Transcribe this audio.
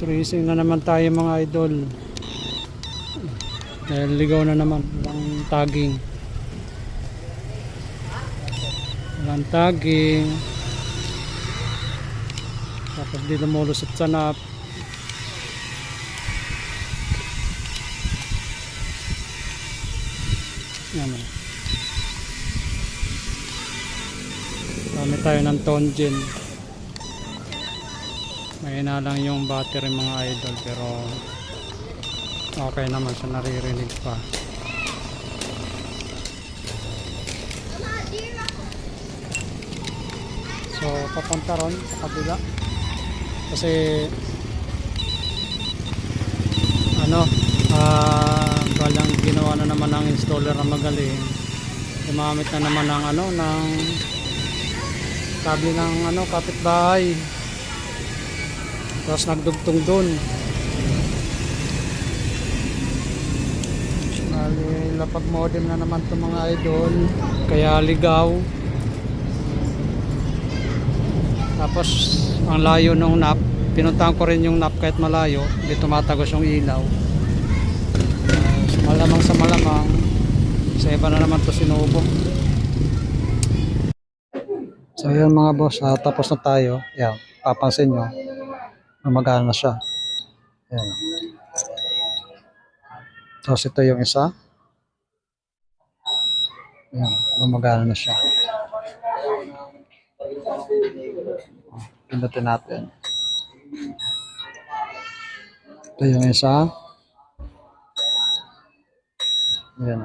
Tracing na naman tayo mga idol. Dahil ligaw na naman. Walang tagging. Walang tagging. Tapos di lumulusot sa nap. Yan o. Dami tayo ng tonjin. Mahina lang yung battery mga idol, pero okay naman siya, naririnig pa. So papunta ron sa kabila kasi balang ginawa na naman ng installer na magaling. Gumamit na naman ng ng kable ng kapitbahay. Tapos nagdugtong doon. Lapag modem na naman itong mga idol. Kaya ligaw. Tapos ang layo ng NAP. Pinuntahan ko rin yung NAP kahit malayo. Hindi tumatagos yung ilaw. Malamang sa malamang. Sa iba na naman ito sinubo. So yun mga boss. Tapos na tayo. Yan. Papansin nyo. Gumagana na siya. Ayan. Tapos ito yung isa. Ayan. Gumagana na siya. Pindutin natin. Ito yung isa. Ayan.